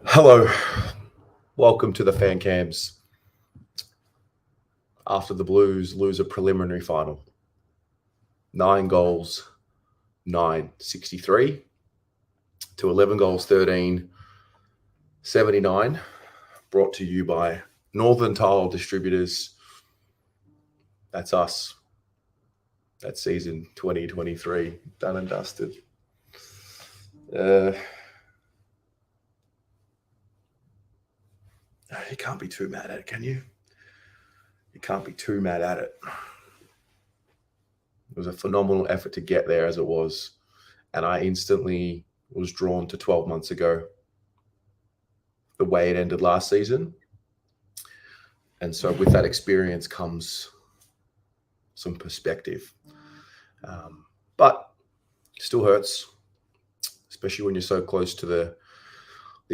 Hello, welcome to the fan cams. After the Blues lose a preliminary final, 9 goals, 9-63 to 11 goals, 13-79, brought to you by Northern Tile Distributors. That's us. That's season 2023, done and dusted. You can't be too mad at it, can you? You can't be too mad at it. It was a phenomenal effort to get there as it was. And I instantly was drawn to 12 months ago, the way it ended last season. And so with that experience comes some perspective. But it still hurts, especially when you're so close to the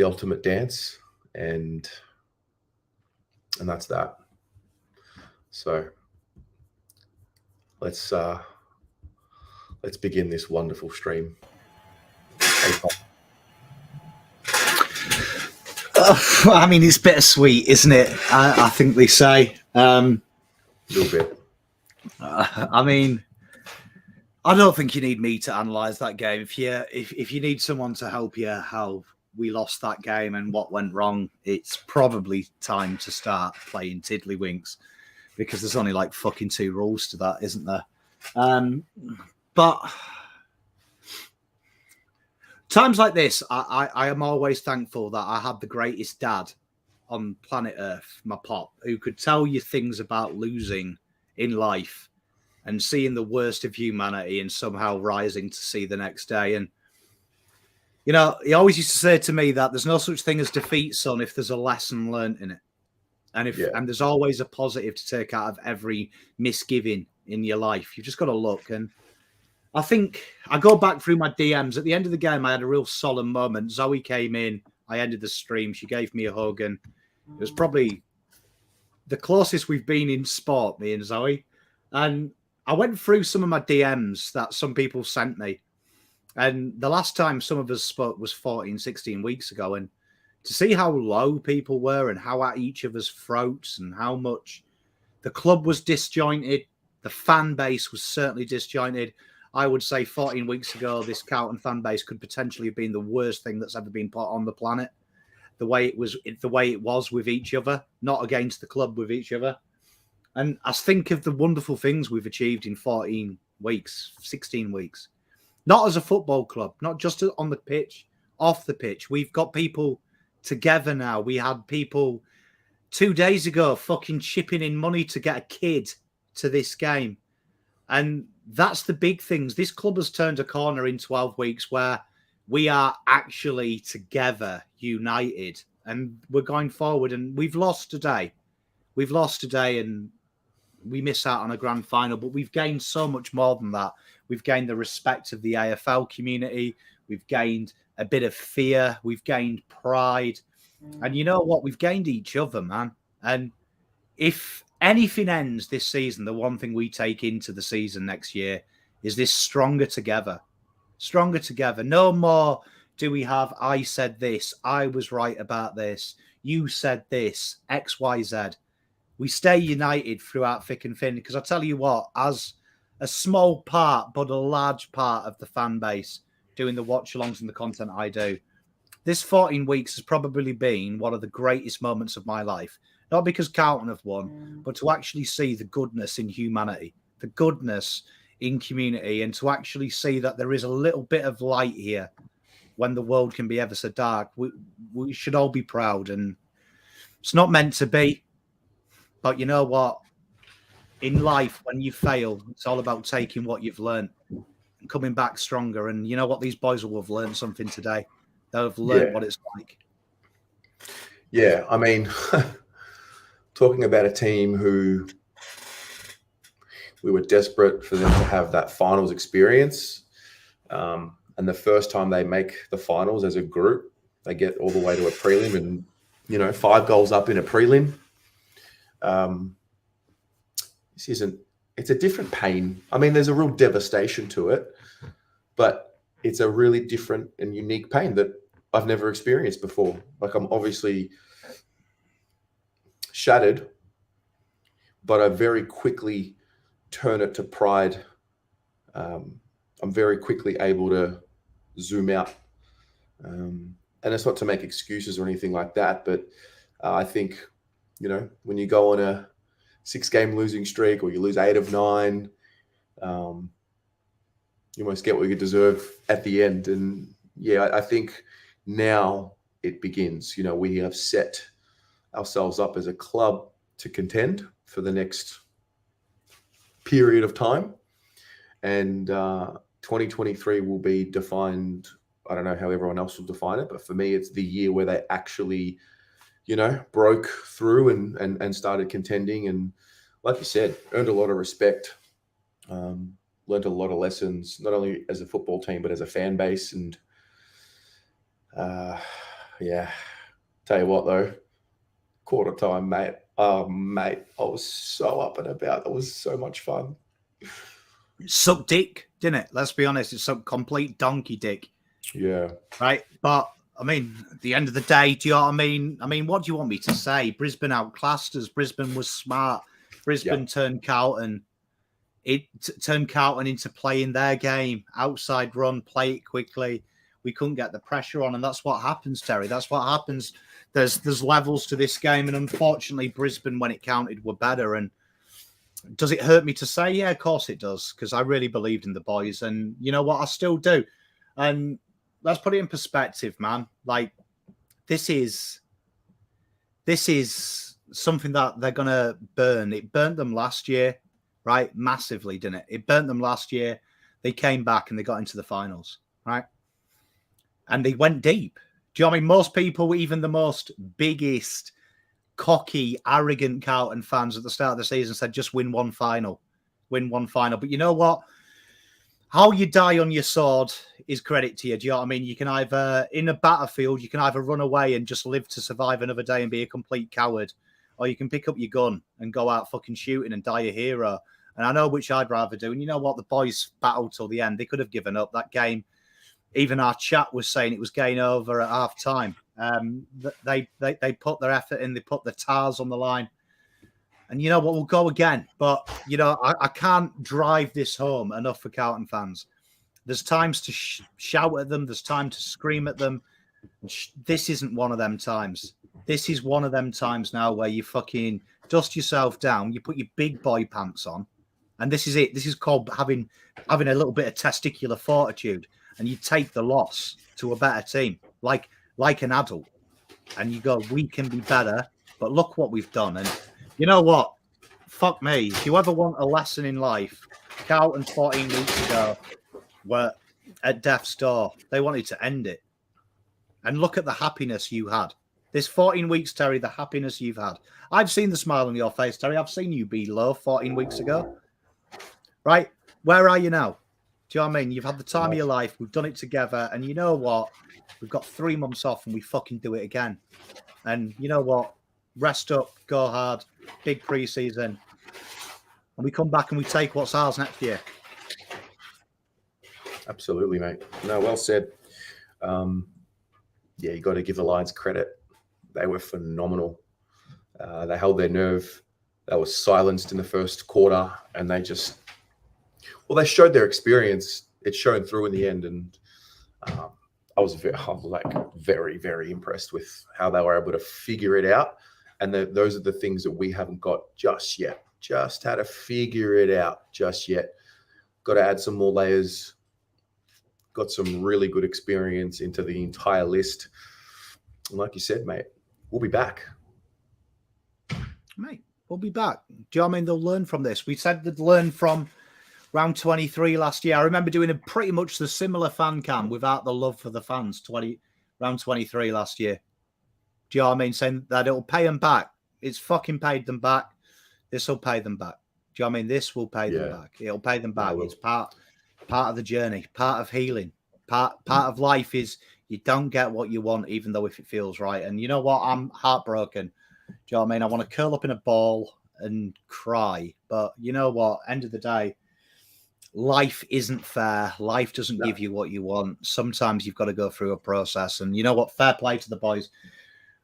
ultimate dance. And that's that. So let's begin this wonderful stream. I mean, it's bittersweet, isn't it? I think they say. A little bit. I mean, I don't think you need me to analyse that game. If you need someone to help you how we lost that game and what went wrong, it's probably time to start playing tiddlywinks, because there's only like fucking 2 rules to that, isn't there? But times like this, I am always thankful that I had the greatest dad on planet Earth, my pop, who could tell you things about losing in life and seeing the worst of humanity and somehow rising to see the next day. And you know, he always used to say to me that there's no such thing as defeat, son, if there's a lesson learned in it. And and there's always a positive to take out of every misgiving in your life. You've just got to look. And I think I go back through my DMs. At the end of the game, I had a real solemn moment. Zoe came in. I ended the stream. She gave me a hug. And it was probably the closest we've been in sport, me and Zoe. And I went through some of my DMs that some people sent me. And the last time some of us spoke was 14, 16 weeks ago. And to see how low people were and how at each of us throats and how much the club was disjointed, the fan base was certainly disjointed. I would say 14 weeks ago, this Carlton fan base could potentially have been the worst thing that's ever been put on the planet. The way it was with each other, not against the club, with each other. And I think of the wonderful things we've achieved in 14 weeks, 16 weeks. Not as a football club, not just on the pitch, off the pitch. We've got people together now. We had people 2 days ago fucking chipping in money to get a kid to this game. And that's the big things. This club has turned a corner in 12 weeks where we are actually together, united, and we're going forward. And we've lost today. We've lost today and we miss out on a grand final, but we've gained so much more than that. We've gained the respect of the AFL community. We've gained a bit of fear. We've gained pride. And you know what? We've gained each other, man. And if anything ends this season, the one thing we take into the season next year is this stronger together. Stronger together. No more do we have, I said this, I was right about this, you said this, X, Y, Z. We stay united throughout thick and thin, because I tell you what, as a small part, but a large part of the fan base doing the watch-alongs and the content I do, this 14 weeks has probably been one of the greatest moments of my life. Not because Carlton have won, but to actually see the goodness in humanity, the goodness in community, and to actually see that there is a little bit of light here when the world can be ever so dark. We should all be proud, and it's not meant to be. But you know what? In life, when you fail, it's all about taking what you've learned and coming back stronger. And you know what? These boys will have learned something today. They'll have learned what it's like. Yeah, I mean, talking about a team who we were desperate for them to have that finals experience. And the first time they make the finals as a group, they get all the way to a prelim and, you know, 5 goals up in a prelim. It's a different pain. I mean, there's a real devastation to it. but it's a really different and unique pain that I've never experienced before. Like, I'm obviously shattered, but I very quickly turn it to pride. I'm very quickly able to zoom out. And it's not to make excuses or anything like that, but I think, when you go on a 6-game losing streak or you lose 8 of 9, you almost get what you deserve at the end. And yeah, I think now it begins. We have set ourselves up as a club to contend for the next period of time. And 2023 will be defined. I don't know how everyone else will define it, but for me, it's the year where they actually, broke through and started contending. And like you said, earned a lot of respect, learned a lot of lessons, not only as a football team, but as a fan base. And yeah, tell you what though, quarter time, mate. Oh, mate, I was so up and about. That was so much fun. It sucked dick, didn't it? Let's be honest. It sucked complete donkey dick. Yeah. Right. But I mean, at the end of the day, do you know what I mean? I mean, what do you want me to say? Brisbane outclassed us. Brisbane was smart. Brisbane turned Carlton. It turned Carlton into playing their game, outside run, play it quickly. We couldn't get the pressure on, and that's what happens, Terry. That's what happens. There's levels to this game, and unfortunately, Brisbane, when it counted, were better. And does it hurt me to say? Yeah, of course it does, because I really believed in the boys, and you know what? I still do. And let's put it in perspective, man. Like, this is something that they're gonna burn. It burnt them last year, right? Massively, didn't it? It burnt them last year. They came back and they got into the finals, right? And they went deep. Do you know what I mean? Most people, even the most biggest, cocky, arrogant Carlton fans at the start of the season said, just win one final. Win one final. But you know what? How you die on your sword is credit to you. Do you know what I mean? You can either, in a battlefield, you can either run away and just live to survive another day and be a complete coward, or you can pick up your gun and go out fucking shooting and die a hero. And I know which I'd rather do. And you know what? The boys battled till the end. They could have given up that game. Even our chat was saying it was game over at half time. They put their effort in. They put the tars on the line. And you know what? We'll go again. But, I can't drive this home enough for Carlton fans. There's times to shout at them. There's time to scream at them. This isn't one of them times. This is one of them times now where you fucking dust yourself down. You put your big boy pants on. And this is it. This is called having a little bit of testicular fortitude. And you take the loss to a better team, like an adult. And you go, we can be better. But look what we've done. And you know what? Fuck me. If you ever want a lesson in life, Carlton 14 weeks ago were at death's door. They wanted to end it. And look at the happiness you had. This 14 weeks, Terry, the happiness you've had. I've seen the smile on your face, Terry. I've seen you be low 14 weeks ago. Right? Where are you now? Do you know what I mean? You've had the time of your life. We've done it together. And you know what? We've got 3 months off and we fucking do it again. And you know what? Rest up, go hard, big pre-season. And we come back and we take what's ours next year. Absolutely, mate. No, well said. Yeah, you got to give the Lions credit. They were phenomenal. They held their nerve. They were silenced in the first quarter, and they they showed their experience. It shone through in the end, and I was very, very impressed with how they were able to figure it out. And those are the things that we haven't got just yet. Just how to figure it out just yet. Got to add some more layers. Got some really good experience into the entire list. And like you said, mate, we'll be back. Mate, we'll be back. Do you know what I mean? They'll learn from this. We said they'd learn from round 23 last year. I remember doing a pretty much the similar fan cam without the love for the fans, round 23 last year. Do you know what I mean? Saying that it'll pay them back. It's fucking paid them back. This will pay them back. Do you know what I mean? This will pay them back. It'll pay them back. It's part of the journey, part of healing. Part of life is you don't get what you want, even though if it feels right. And you know what? I'm heartbroken. Do you know what I mean? I want to curl up in a ball and cry. But you know what? End of the day, life isn't fair. Life doesn't give you what you want. Sometimes you've got to go through a process. And you know what? Fair play to the boys.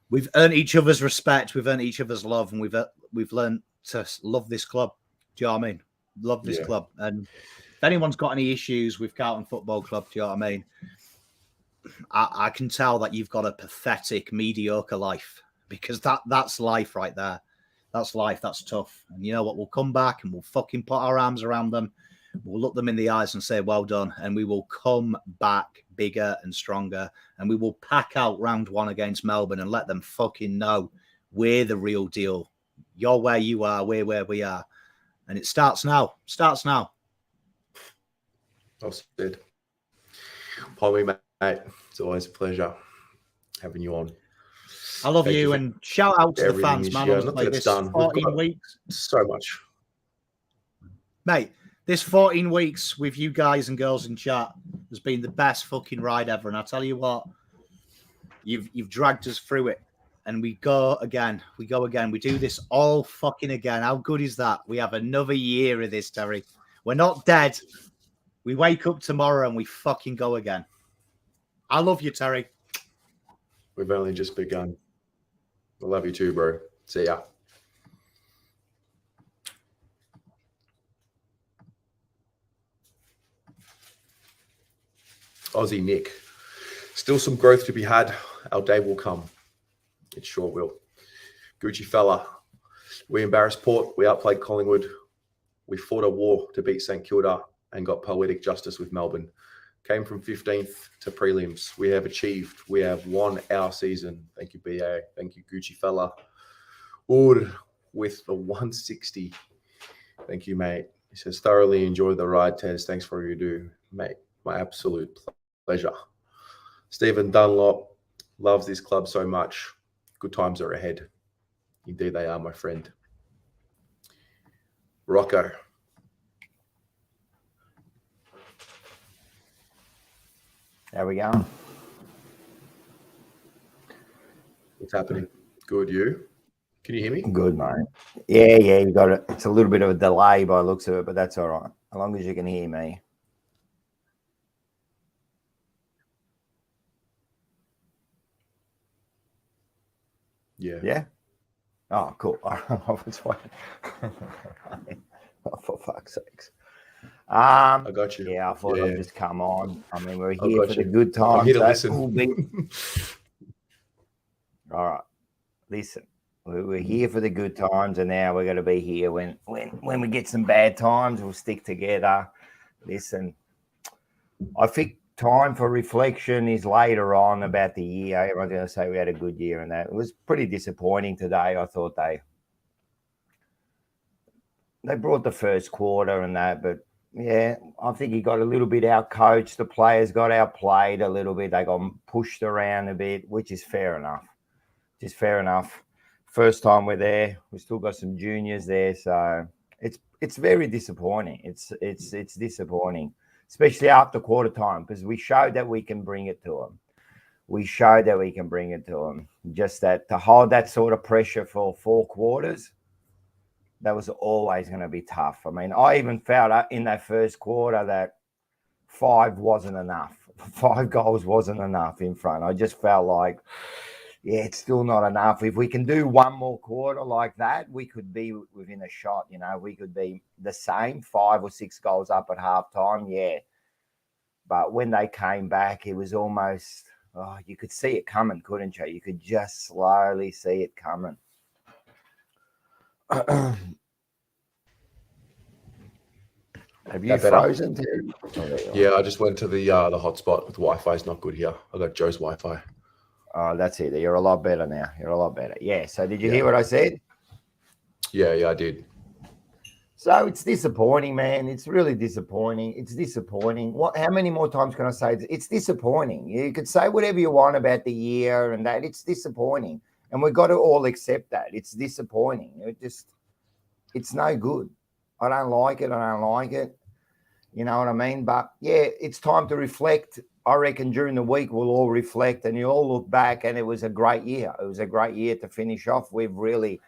We've earned each other's respect. We've earned each other's love, and we've learned to love this club. Do you know what I mean? Love this club. And if anyone's got any issues with Carlton Football Club, do you know what I mean? I can tell that you've got a pathetic, mediocre life, because that's life right there. That's life. That's tough. And you know what? We'll come back and we'll fucking put our arms around them. We'll look them in the eyes and say, well done. And we will come back bigger and stronger. And we will pack out round 1 against Melbourne and let them fucking know we're the real deal. You're where you are. We're where we are. And it starts now. Starts now. Well said. Polly, mate. It's always a pleasure having you on. I love you, and shout out to the fans, man. Honestly, it's done. 14 weeks. So much. Mate, this 14 weeks with you guys and girls in chat has been the best fucking ride ever. And I tell you what, you've dragged us through it. And we go again. We go again. We do this all fucking again. How good is that? We have another year of this, Terry. We're not dead. We wake up tomorrow and we fucking go again. I love you, Terry. We've only just begun. I love you too, bro. See ya. Aussie Nick. Still some growth to be had. Our day will come. It sure will. Gucci fella. We embarrassed Port. We outplayed Collingwood. We fought a war to beat St Kilda and got poetic justice with Melbourne. Came from 15th to prelims. We have achieved. We have won our season. Thank you, BA. Thank you, Gucci fella. Ur with the 160. Thank you, mate. He says, thoroughly enjoy the ride, Tez. Thanks for all you do, mate. My absolute pleasure. Stephen Dunlop loves this club so much. Good times are ahead. Indeed they are, my friend. Rocco. How we going? What's happening? Good, you? Can you hear me? Good, mate. Yeah, you got it. It's a little bit of a delay by the looks of it, but that's all right. As long as you can hear me. Yeah? Oh, cool. I was waiting. For fuck's sakes. I got you. Yeah, I thought I'd just come on. I mean, we're here for the good times. I'm here to listen. All right. Listen. We're here for the good times, and now we're going to be here when we get some bad times. We'll stick together. Listen, I think time for reflection is later on about the year. Everyone's going to say we had a good year, and that it was pretty disappointing today. I thought they brought the first quarter and that, but yeah, I think he got a little bit out-coached. The players got outplayed a little bit. They got pushed around a bit, which is fair enough. Just fair enough. First time we're there. We still got some juniors there, so it's very disappointing. It's disappointing, especially after quarter time, because we showed that we can bring it to them. Just that to hold that sort of pressure for 4 quarters, that was always going to be tough. I mean, I even felt in that first quarter that 5 wasn't enough. 5 goals wasn't enough in front. I just felt like, yeah, it's still not enough. If we can do one more quarter like that, we could be within a shot. You know, we could be the same, 5 or 6 goals up at halftime. Yeah. But when they came back, it was almost, you could see it coming, couldn't you? You could just slowly see it coming. Have you frozen? Yeah, I just went to the hotspot with Wi-Fi. Is not good here. I got Joe's Wi-Fi. Oh, that's it. You're a lot better now. Yeah. So did you hear what I said? Yeah, I did. So it's disappointing, man. It's really disappointing. It's disappointing. How many more times can I say it? It's disappointing. You could say whatever you want about the year and that. It's disappointing. And we've got to all accept that. It's disappointing. It's no good. I don't like it. You know what I mean? But yeah, it's time to reflect. I reckon during the week we'll all reflect and you all look back, and it was a great year. It was a great year to finish off. We've really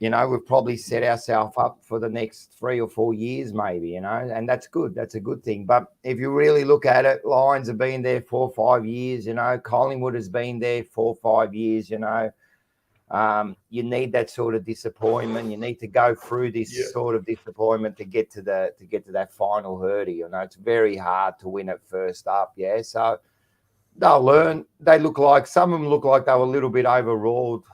we've probably set ourselves up for the next 3 or 4 years, maybe, and that's good. That's a good thing. But if you really look at it, Lions have been there 4 or 5 years, Collingwood has been there 4 or 5 years, you need that sort of disappointment. You need to go through this sort of disappointment to get to that final hurdle. It's very hard to win it first up. Yeah. So they'll learn. Some of them look like they were a little bit overruled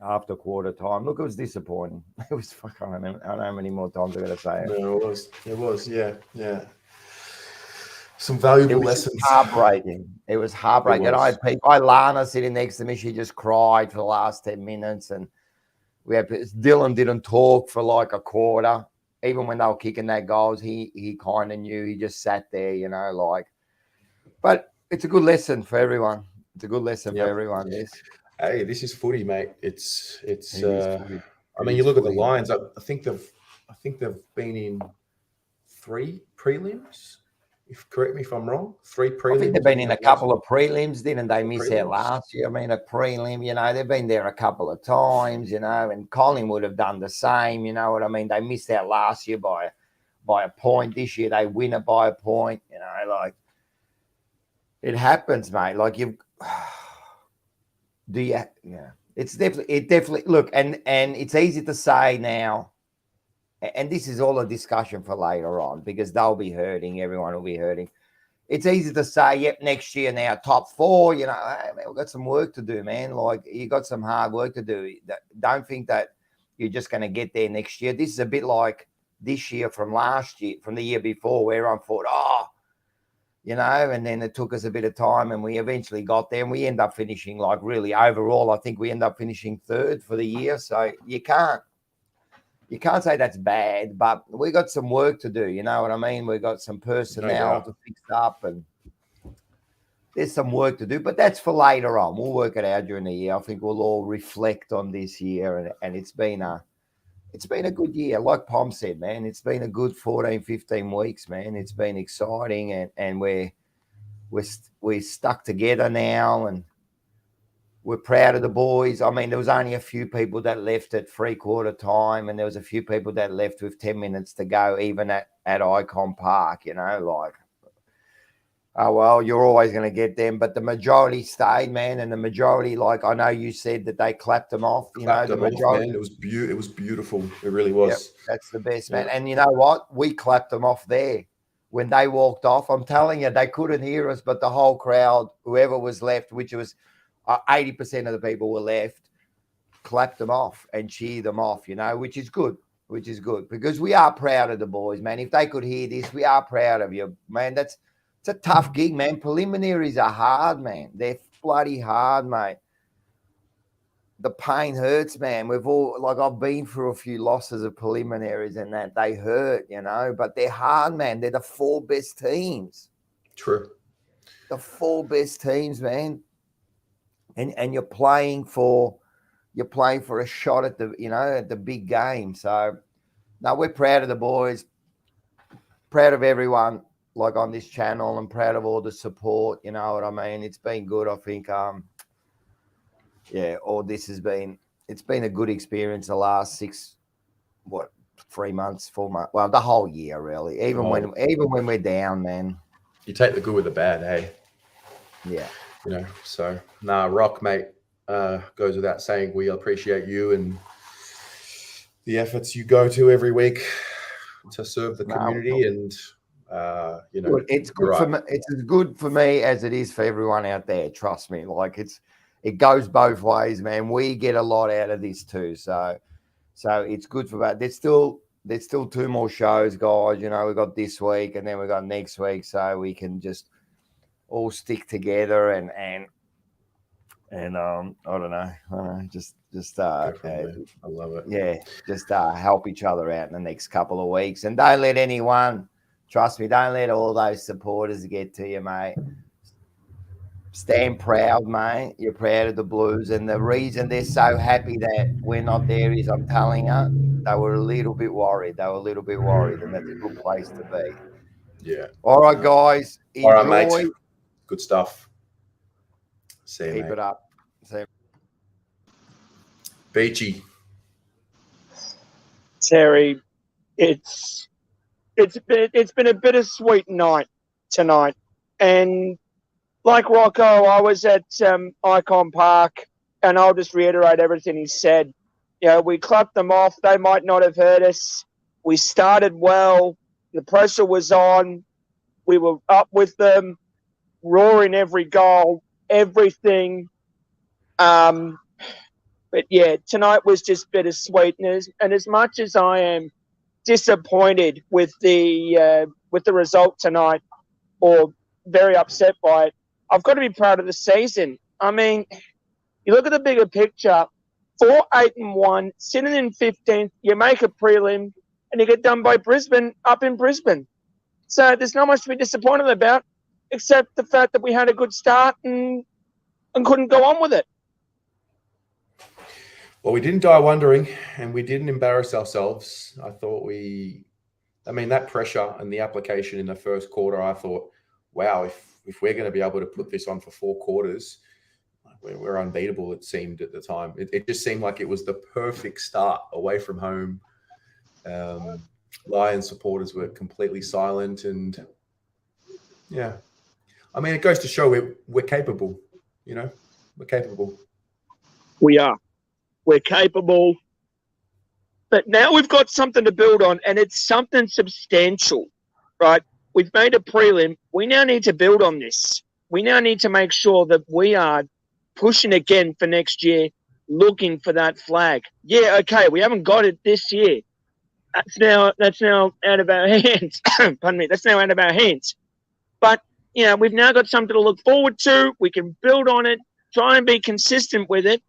after quarter time. Look, it was disappointing. It was I don't know how many more times I'm going to say it. No, it was. Yeah. Some valuable lessons. Heartbreaking. It was heartbreaking. And I had people, Lana sitting next to me. She just cried for the last 10 minutes. And Dylan didn't talk for like a quarter. Even when they were kicking their goals, he kind of knew. He just sat there, But it's a good lesson for everyone. It's a good lesson for everyone. Hey, this is footy, mate. It's. I mean, you look at the Lions. I think they've been in 3 prelims. Correct me if I'm wrong. 3 prelims. I think they've been in a couple of prelims, didn't they? Miss out last year. I mean, a prelim. They've been there a couple of times. And Collingwood have done the same. You know what I mean? They missed out last year by a point. This year they win it by a point. It happens, mate. It's definitely look, and it's easy to say now, and this is all a discussion for later on because they'll be hurting, everyone will be hurting. It's easy to say, yep, next year now top 4, hey, man, we've got some work to do, man. You got some hard work to do. Don't think that you're just going to get there next year. This is a bit like this year from last year, from the year before, where I thought, and then it took us a bit of time and we eventually got there and we end up finishing really overall. I think we end up finishing 3rd for the year. So you can't say that's bad, but we got some work to do. You know what I mean? We got some personnel to fix up and there's some work to do, but that's for later on. We'll work it out during the year. I think we'll all reflect on this year and it's been a good year. Like Pom said, man, it's been a good 14, 15 weeks, man. It's been exciting and we're stuck together now and we're proud of the boys. I mean, there was only a few people that left at 3/4 time and there was a few people that left with 10 minutes to go, even at Icon Park, oh, well, you're always going to get them. But the majority stayed, man. And the majority, I know you said that they clapped them off. The majority. Man. It was beautiful. It really was. Yep, that's the best, man. And you know what? We clapped them off there. When they walked off, I'm telling you, they couldn't hear us, but the whole crowd, whoever was left, which was 80% of the people were left, clapped them off and cheered them off, which is good. Because we are proud of the boys, man. If they could hear this, we are proud of you, man. It's a tough gig, man. Preliminaries are hard, man. They're bloody hard, mate. The pain hurts, man. We've all, I've been through a few losses of preliminaries and that they hurt, but they're hard, man. They're the 4 best teams. True. The 4 best teams, man. And you're playing for a shot at the big game. So, no, we're proud of the boys, proud of everyone. On this channel, I'm proud of all the support. You know what I mean? It's been good. I think, all this it's been a good experience the last 3 months, 4 months. Well, the whole year, really. Even when we're down, man. You take the good with the bad, hey? Yeah. So, Rock, mate, goes without saying, we appreciate you and the efforts you go to every week to serve the community and, it's good for me. It's as good for me as it is for everyone out there. Trust me. It goes both ways, man. We get a lot out of this too. So it's good for that. There's still 2 more shows, guys. We got this week and then we got next week. So we can just all stick together and I don't know, just I love it. Yeah, just help each other out in the next couple of weeks and don't let anyone. Trust me, don't let all those supporters get to you, mate. Stand proud, mate. You're proud of the Blues. And the reason they're so happy that we're not there is, I'm telling you, they were a little bit worried. And that's a good place to be. Yeah. All right, guys. Enjoy. All right, mate. Good stuff. See you, Keep mate. it up. See you. Beachy. Terry, it's been a bittersweet night tonight, and like Rocco, I was at Icon Park, and I'll just reiterate everything he said. You know, we clapped them off. They might not have heard us. We started well. The pressure was on. We were up with them, roaring every goal, everything. But yeah, tonight was just bittersweet, and as much as I am disappointed with the result tonight, or very upset by it, I've got to be proud of the season. I mean, you look at the bigger picture: 4-8-1, sitting in 15th. You make a prelim, and you get done by Brisbane up in Brisbane. So there's not much to be disappointed about, except the fact that we had a good start and couldn't go on with it. Well, we didn't die wondering, and we didn't embarrass ourselves. I thought that pressure and the application in the first quarter, I thought, wow, if we're going to be able to put this on for 4 quarters, we're unbeatable, it seemed at the time. It just seemed like it was the perfect start away from home. Lions supporters were completely silent, and yeah. I mean, it goes to show we're capable, you know? We're capable. We are. We're capable. But now we've got something to build on, and it's something substantial, right? We've made a prelim. We now need to build on this. We now need to make sure that we are pushing again for next year, looking for that flag. Yeah, okay, we haven't got it this year. That's now out of our hands. Pardon me. That's now out of our hands. But, you know, we've now got something to look forward to. We can build on it, try and be consistent with it,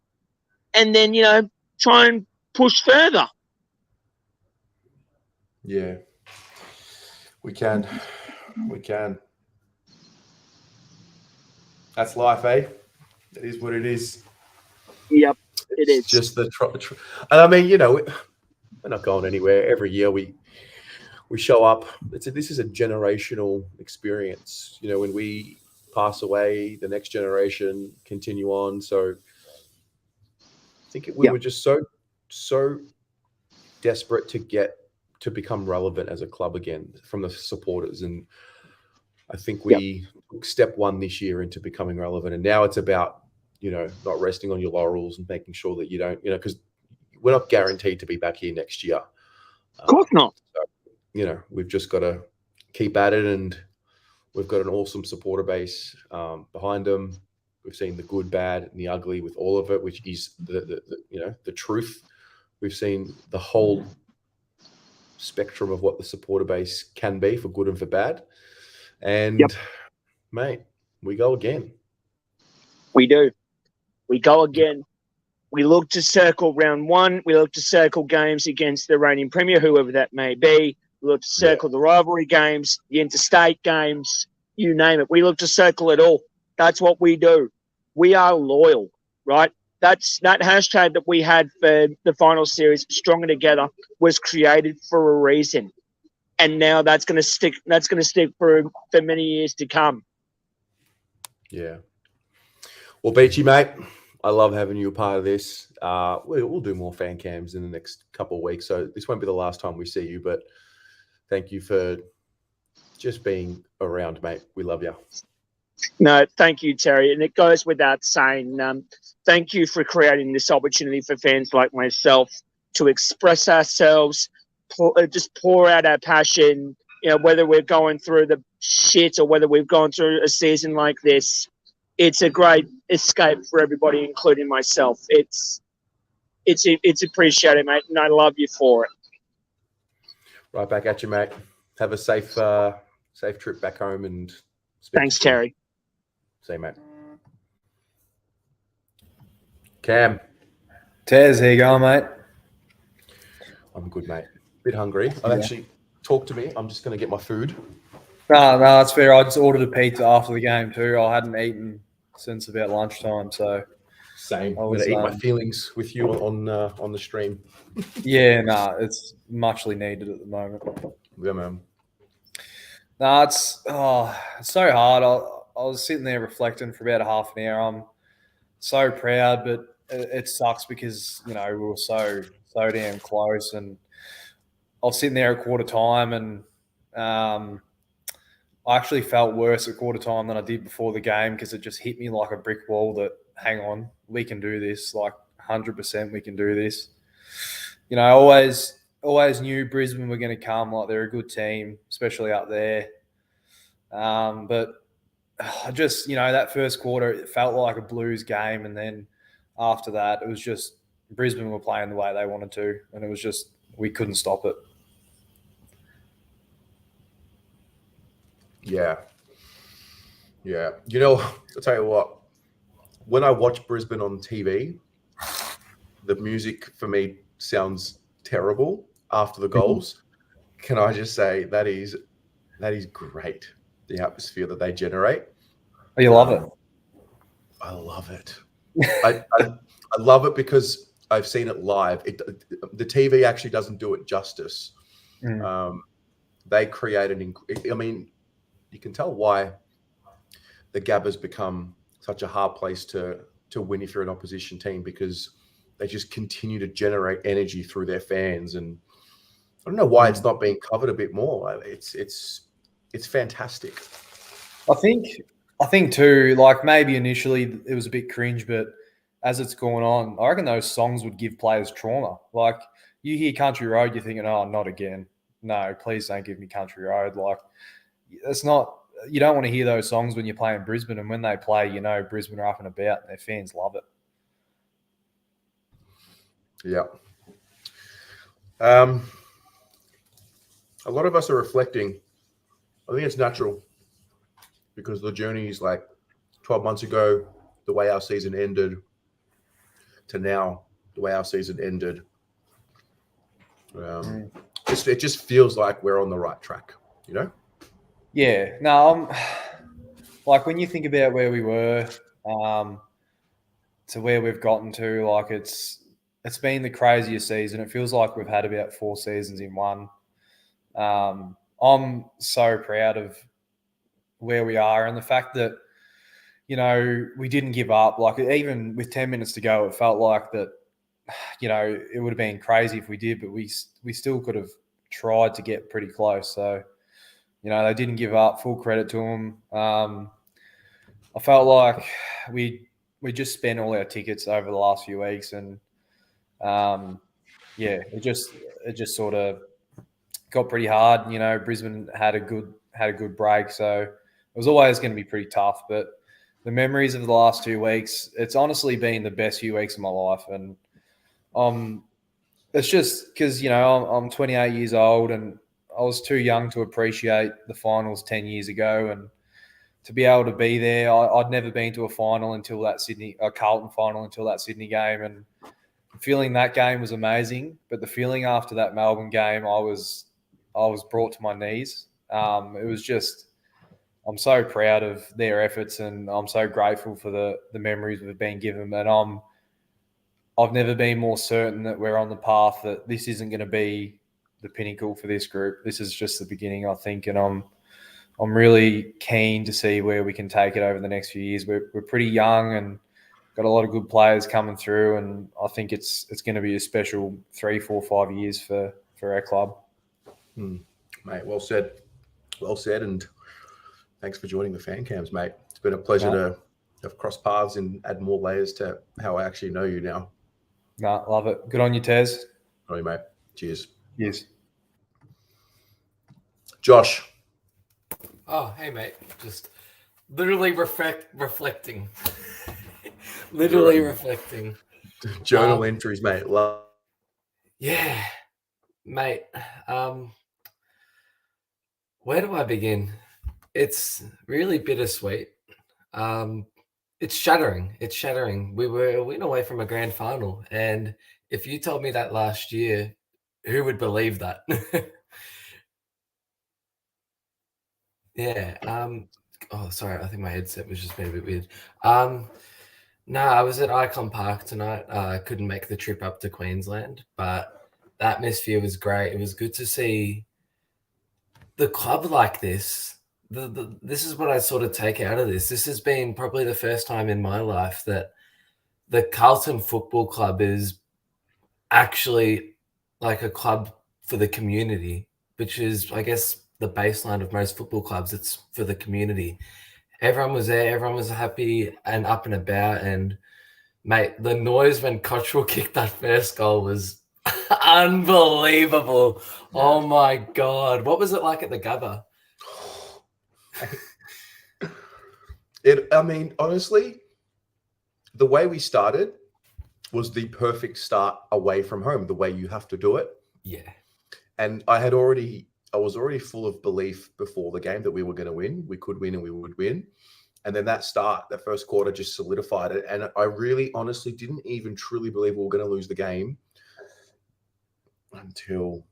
and then, you know, try and push further. Yeah, we can. We can. That's life, eh? It is what it is. Yep, it is. It's just the and I mean, you know, we're not going anywhere. Every year we show up. This is a generational experience. You know, when we pass away, the next generation continue on. So I think we were just so desperate to become relevant as a club again from the supporters, and I think we took step 1 this year into becoming relevant, and now it's about, you know, not resting on your laurels and making sure that you don't, you know, because we're not guaranteed to be back here next year. Of course not. So, you know, we've just got to keep at it, and we've got an awesome supporter base behind them. We've seen the good, bad, and the ugly with all of it, which is the truth. We've seen the whole spectrum of what the supporter base can be, for good and for bad. And mate, we go again. We do. We go again. We look to circle round 1. We look to circle games against the reigning premier, whoever that may be. We look to circle the rivalry games, the interstate games, you name it. We look to circle it all. That's what we do. We are loyal, right? That hashtag that we had for the final series, Stronger Together, was created for a reason. And now that's going to stick. That's going to stick for many years to come. Yeah. Well, Beachy, mate, I love having you a part of this. We'll do more fan cams in the next couple of weeks, so this won't be the last time we see you. But thank you for just being around, mate. We love you. No, thank you, Terry. And it goes without saying, thank you for creating this opportunity for fans like myself to express ourselves, just pour out our passion, you know, whether we're going through the shit or whether we've gone through a season like this. It's a great escape for everybody, including myself. It's appreciated, mate, and I love you for it. Right back at you, mate. Have a safe trip back home, and thanks, Terry. See you, mate. Cam. Tez, how you going, mate? I'm good, mate. Bit hungry. I've actually talked to me. I'm just going to get my food. No, that's fair. I just ordered a pizza after the game too. I hadn't eaten since about lunchtime, so same. I'm going to eat my feelings with you on the stream. Yeah, it's muchly needed at the moment. Yeah, man. It's so hard. I was sitting there reflecting for about a half an hour. I'm so proud, but it sucks because, you know, we were so damn close, and I was sitting there at quarter time, and I actually felt worse at quarter time than I did before the game because it just hit me like a brick wall that, hang on, we can do this. Like 100% we can do this. You know, I always knew Brisbane were going to come. Like, they're a good team, especially up there. But I just, you know, that first quarter, it felt like a Blues game. And then after that, it was just Brisbane were playing the way they wanted to. And it was just, we couldn't stop it. Yeah. Yeah. You know, I'll tell you what, when I watch Brisbane on TV, the music for me sounds terrible after the goals. Can I just say that is great, the atmosphere that they generate. Oh, you love it? I love it. I love it because I've seen it live. The TV actually doesn't do it justice. They create I mean, you can tell why the Gabba's become such a hard place to win if you're an opposition team, because they just continue to generate energy through their fans. And I don't know why it's not being covered a bit more. It's fantastic. I think too, like, maybe initially it was a bit cringe, but as it's gone on, I reckon those songs would give players trauma. Like, you hear Country Road, you're thinking, oh, not again. No, please don't give me Country Road. Like, it's not, you don't want to hear those songs when you're playing Brisbane, and when they play, you know, Brisbane are up and about and their fans love it. Yeah. A lot of us are reflecting. I think it's natural because the journey is like 12 months ago, the way our season ended, to now, the way our season ended. It just feels like we're on the right track, you know? Yeah. No, like, when you think about where we were to where we've gotten to, like, it's been the craziest season. It feels like we've had about 4 seasons in one. I'm so proud of where we are and the fact that, you know, we didn't give up. Like, even with 10 minutes to go, it felt like that, you know, it would have been crazy if we did, but we still could have tried to get pretty close. So, you know, they didn't give up. Full credit to them. I felt like we just spent all our tickets over the last few weeks, and yeah, it just sort of got pretty hard. You know, Brisbane had a good break, so it was always going to be pretty tough. But the memories of the last 2 weeks, it's honestly been the best few weeks of my life, and it's just because, you know, I'm 28 years old, and I was too young to appreciate the finals 10 years ago, and to be able to be there, I'd never been to a final until that Carlton final until that Sydney game, and feeling that game was amazing. But the feeling after that Melbourne game, I was brought to my knees. It was just, I'm so proud of their efforts, and I'm so grateful for the memories we've been given. And I've never been more certain that we're on the path, that this isn't going to be the pinnacle for this group. This is just the beginning, I think, and I'm really keen to see where we can take it over the next few years. We're pretty young and got a lot of good players coming through, and I think it's going to be a special 3, 4, 5 years for our club. Mate, well said, and thanks for joining the fan cams, mate. It's been a pleasure to have crossed paths and add more layers to how I actually know you now. No, love it. Good on you, Tez. All right, mate. Cheers. Yes. Josh. Oh, hey, mate. Just literally reflecting. Literally reflecting. Journal entries, mate. Love. Yeah, mate. Where do I begin? It's really bittersweet. It's shattering. It's shattering. We were a win away from a grand final, and if you told me that last year, who would believe that? Yeah. Oh, sorry. I think my headset was just being a bit weird. No, I was at Icon Park tonight. I couldn't make the trip up to Queensland, but the atmosphere was great. It was good to see the club like this. This is what I sort of take out of this. This has been probably the first time in my life that the Carlton Football Club is actually like a club for the community, which is, I guess, the baseline of most football clubs. It's for the community. Everyone was there. Everyone was happy and up and about. And, mate, the noise when Cottrell kicked that first goal was unbelievable. Yeah. Oh, my God. What was it like at the Gabba? I mean, honestly, the way we started was the perfect start away from home, the way you have to do it. Yeah. And I was already full of belief before the game that we were going to win. We could win and we would win. And then that first quarter just solidified it. And I really honestly didn't even truly believe we were going to lose the game until,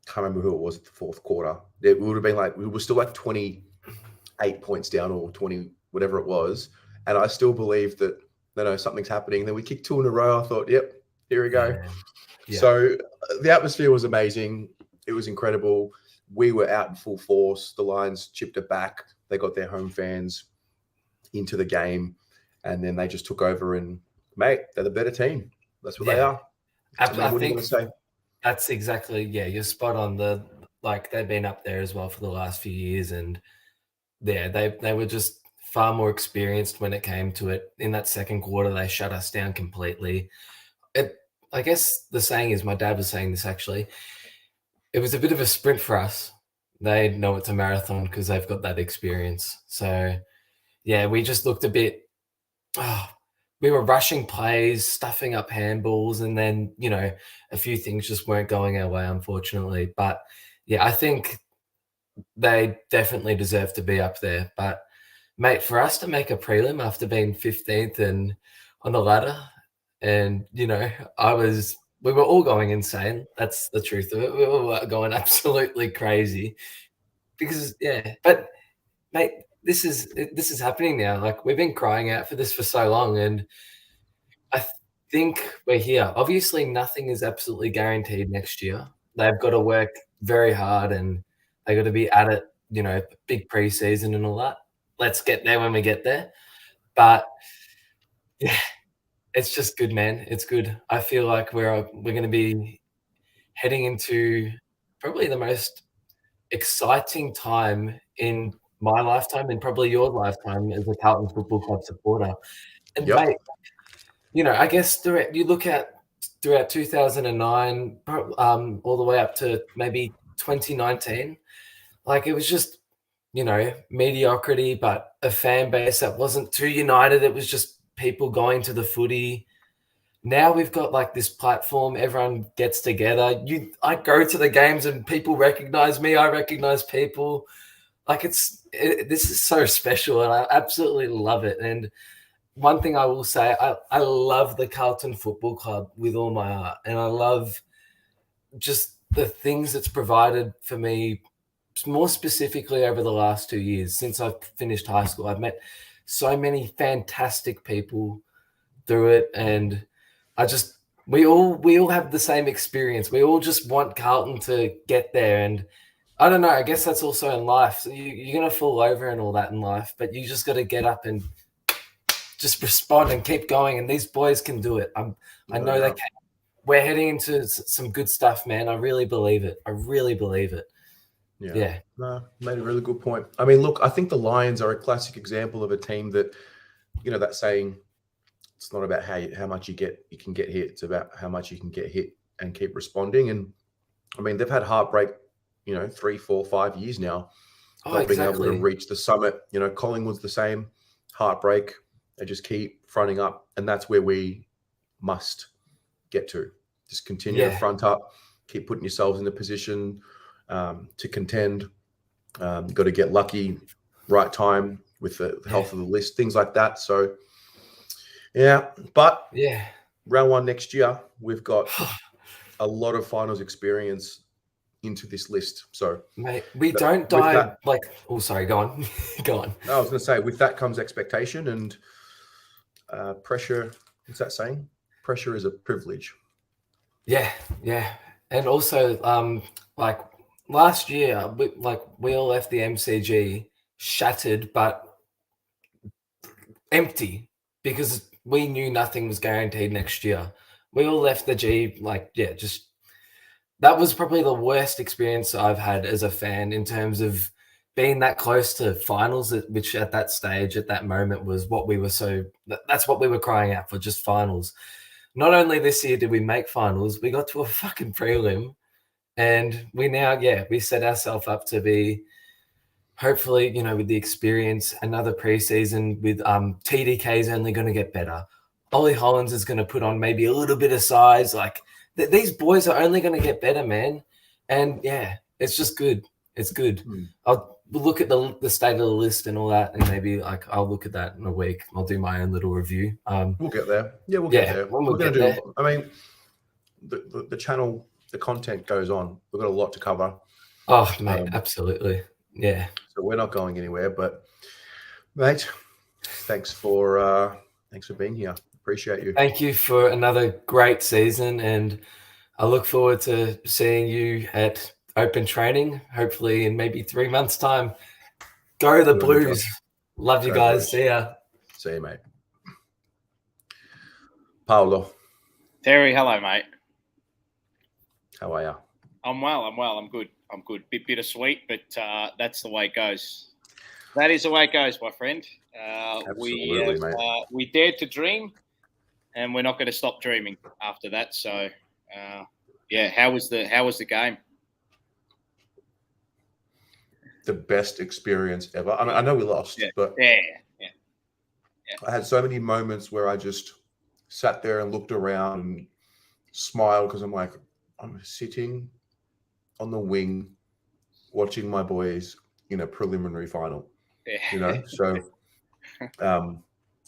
I can't remember who it was at the fourth quarter. It would have been like, we were still like 28 points down or 20, whatever it was. And I still believed that, something's happening. And then we kicked 2 in a row. I thought, yep, here we go. Yeah. So the atmosphere was amazing. It was incredible. We were out in full force. The Lions chipped it back. They got their home fans into the game. And then they just took over and, mate, they're the better team. That's what they are. I what are you think gonna say? that's exactly, you're spot on. They've been up there as well for the last few years. And yeah, they were just far more experienced when it came to it. In that second quarter, they shut us down completely. I guess the saying is, my dad was saying this actually, it was a bit of a sprint for us. They know it's a marathon because they've got that experience. So, yeah, we just looked a bit, we were rushing plays, stuffing up handballs, and then, a few things just weren't going our way, unfortunately. But, yeah, I think they definitely deserve to be up there. But, mate, for us to make a prelim after being 15th and on the ladder, and, we were all going insane. That's the truth of it. We were going absolutely crazy because, but, mate, this is happening now. Like, we've been crying out for this for so long, and I think we're here. Obviously, nothing is absolutely guaranteed next year. They've got to work very hard, and they got to be at it, big preseason and all that. Let's get there when we get there. But, yeah, it's just good, man. It's good. I feel like we're going to be heading into probably the most exciting time in my lifetime and probably your lifetime as a Carlton Football Club supporter. And, mate, I guess you look at throughout 2009 all the way up to maybe 2019, like it was just, mediocrity, but a fan base that wasn't too united. It was just people going to the footy. Now we've got like this platform. Everyone gets together. I go to the games and people recognize me. I recognize people. Like this is so special, and I absolutely love it. And one thing I will say, I love the Carlton Football Club with all my heart, and I love just the things it's provided for me. More specifically over the last 2 years since I've finished high school, I've met so many fantastic people through it, and we all have the same experience. We all just want Carlton to get there, and I don't know, I guess that's also in life. So you're gonna fall over and all that in life, but you just got to get up and just respond and keep going. And these boys can do it. I know they can. We're heading into some good stuff, man. I really believe it. Yeah. No, made a really good point. I mean, look, I think the Lions are a classic example of a team that, that saying, it's not about how much you can get hit. It's about how much you can get hit and keep responding. And I mean, they've had heartbreak, 3, 4, 5 years now. Not being able to reach the summit. Collingwood's the same, heartbreak. They just keep fronting up, and that's where we must get to. Just continue to front up, keep putting yourselves in a position to contend. Got to get lucky, right time with the health of the list, things like that. So, but round 1 next year, we've got a lot of finals experience into this list. So, mate, we don't die that, like. Oh, sorry. Go on. Go on. No, I was going to say, with that comes expectation and pressure. What's that saying? Pressure is a privilege. Yeah. And also, like last year, we all left the MCG shattered but empty because we knew nothing was guaranteed next year. We all left the G just that was probably the worst experience I've had as a fan in terms of being that close to finals, which at that stage, at that moment, was what we were that's what we were crying out for, just finals. Not only this year did we make finals, we got to a fucking prelim, and we now, we set ourselves up to be, hopefully, with the experience, another preseason with TDK is only going to get better. Ollie Hollins is going to put on maybe a little bit of size. Like these boys are only going to get better, man. And it's just good. It's good. I'll look at the state of the list and all that, and maybe I'll look at that in a week. I'll do my own little review. We'll get there. Yeah, we'll get there. We're going to do. I mean, the channel, the content goes on. We've got a lot to cover. Oh, mate, absolutely. Yeah. So we're not going anywhere, but mate, thanks for being here. Appreciate you. Thank you for another great season, and I look forward to seeing you at open training, hopefully in maybe 3 months' time. Go the Blues. Love you guys. Blues. See ya. See you, mate. Paolo. Terry, hello, mate. How are you? I'm well. I'm good. Bit bittersweet, but that's the way it goes. That is the way it goes, my friend. Absolutely, mate. We dared to dream, and we're not going to stop dreaming after that. So, how was the game? The best experience ever. I mean, I know we lost, but yeah. I had so many moments where I just sat there and looked around and smiled because I'm like, I'm sitting on the wing watching my boys in a preliminary final. So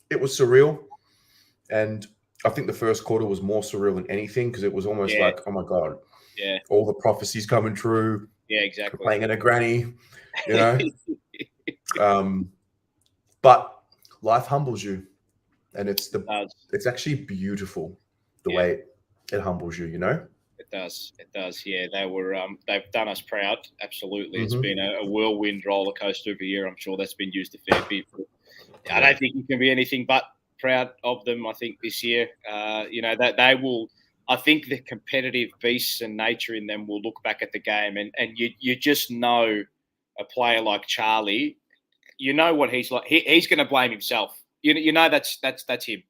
it was surreal, and I think the first quarter was more surreal than anything because it was almost like, oh my god, all the prophecies coming true. Yeah, exactly. Playing in a granny, but life humbles you, and it's actually beautiful the way it humbles you. It does. Yeah, they've done us proud. Absolutely. It's been a whirlwind roller coaster of a year. I'm sure that's been used a fair bit. I don't think you can be anything but proud of them. I think this year, that they will. I think the competitive beasts and nature in them will look back at the game, and you just know a player like Charlie. You know what he's like. He's going to blame himself. You know that's him.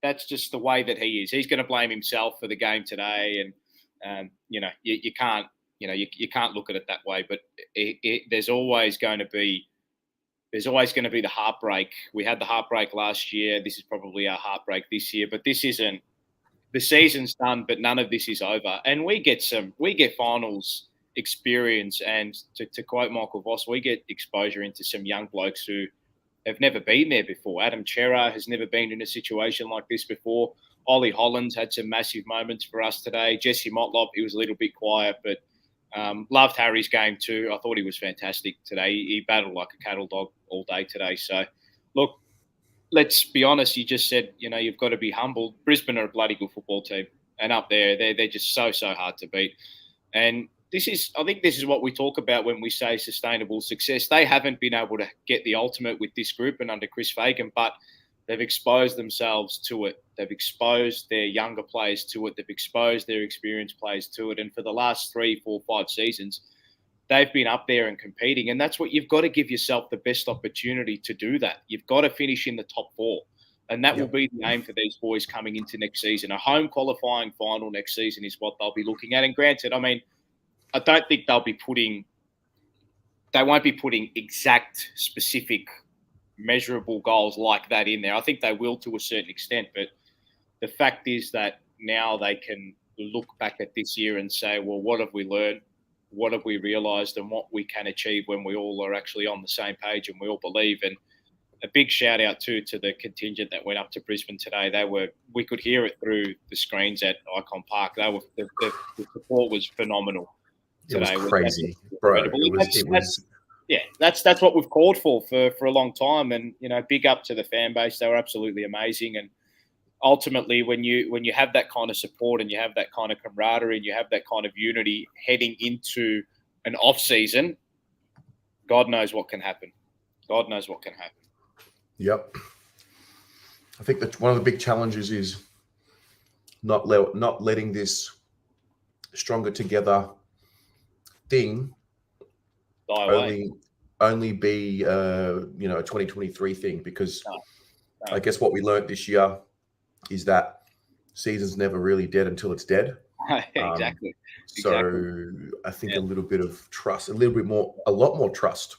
That's just the way that he is. He's going to blame himself for the game today, and you can't look at it that way. But there's always going to be the heartbreak. We had the heartbreak last year. This is probably our heartbreak this year. But this isn't. The season's done, but none of this is over. And we get finals experience. And to quote Michael Voss, we get exposure into some young blokes who have never been there before. Adam Chera has never been in a situation like this before. Ollie Hollins had some massive moments for us today. Jesse Motlop, he was a little bit quiet, but loved Harry's game too. I thought he was fantastic today. He battled like a cattle dog all day today. So, look, let's be honest. You just said, you've got to be humbled. Brisbane are a bloody good football team, and up there, they're just so hard to beat. And I think this is what we talk about when we say sustainable success. They haven't been able to get the ultimate with this group and under Chris Fagan, but they've exposed themselves to it. They've exposed their younger players to it. They've exposed their experienced players to it. And for the last 3, 4, 5 seasons, they've been up there and competing. And that's what you've got to give yourself the best opportunity to do that. You've got to finish in the top 4. And that will be the aim for these boys coming into next season. A home qualifying final next season is what they'll be looking at. And granted, I mean, I don't think they won't be putting exact, specific, measurable goals like that in there. I think they will to a certain extent. But the fact is that now they can look back at this year and say, well, what have we learned? What have we realised, and what we can achieve when we all are actually on the same page and we all believe. And a big shout out too to the contingent that went up to Brisbane today. We could hear it through the screens at Icon Park. The support was phenomenal today. It was crazy, bro. That's what we've called for a long time. And big up to the fan base. They were absolutely amazing. And ultimately, when you have that kind of support and you have that kind of camaraderie and you have that kind of unity heading into an off season, God knows what can happen. God knows what can happen. Yep. I think that one of the big challenges is not letting this stronger together thing Die away. only be a 2023 thing, because No. I guess what we learned this year is that season's never really dead until it's dead. Exactly. So I think a little bit of trust, a lot more trust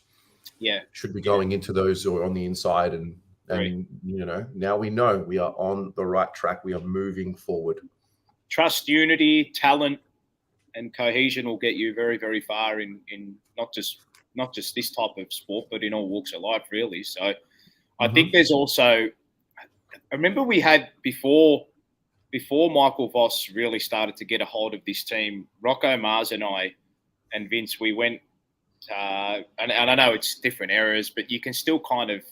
should be going into those who are on the inside, and now we know we are on the right track. We are moving forward. Trust, unity, talent, and cohesion will get you very, very far in not just this type of sport, but in all walks of life, really. So I think there's also, I remember we had before Michael Voss really started to get a hold of this team, Rocco Mars and I and Vince, we went, and I know it's different eras, but you can still kind of,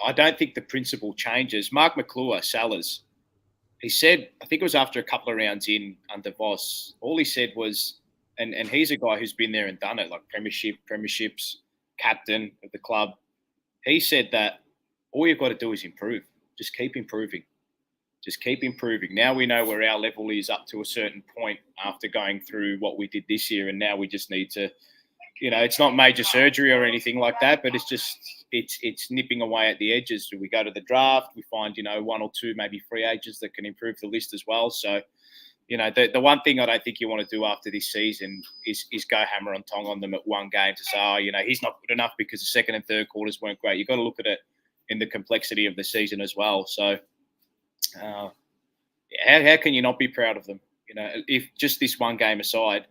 I don't think the principle changes. Mark McClure, Sellers, he said, I think it was after a couple of rounds in under Voss, all he said was, and he's a guy who's been there and done it, like premierships, captain of the club. He said that all you've got to do is improve. Just keep improving. Just keep improving. Now we know where our level is up to a certain point after going through what we did this year. And now we just need to, it's not major surgery or anything like that, but it's just, it's nipping away at the edges. We go to the draft, we find, one or two, maybe free agents that can improve the list as well. So, the one thing I don't think you want to do after this season is go hammer and tong on them at one game to say, he's not good enough because the second and third quarters weren't great. You've got to look at it in the complexity of the season as well. So, how can you not be proud of them? If just this one game aside,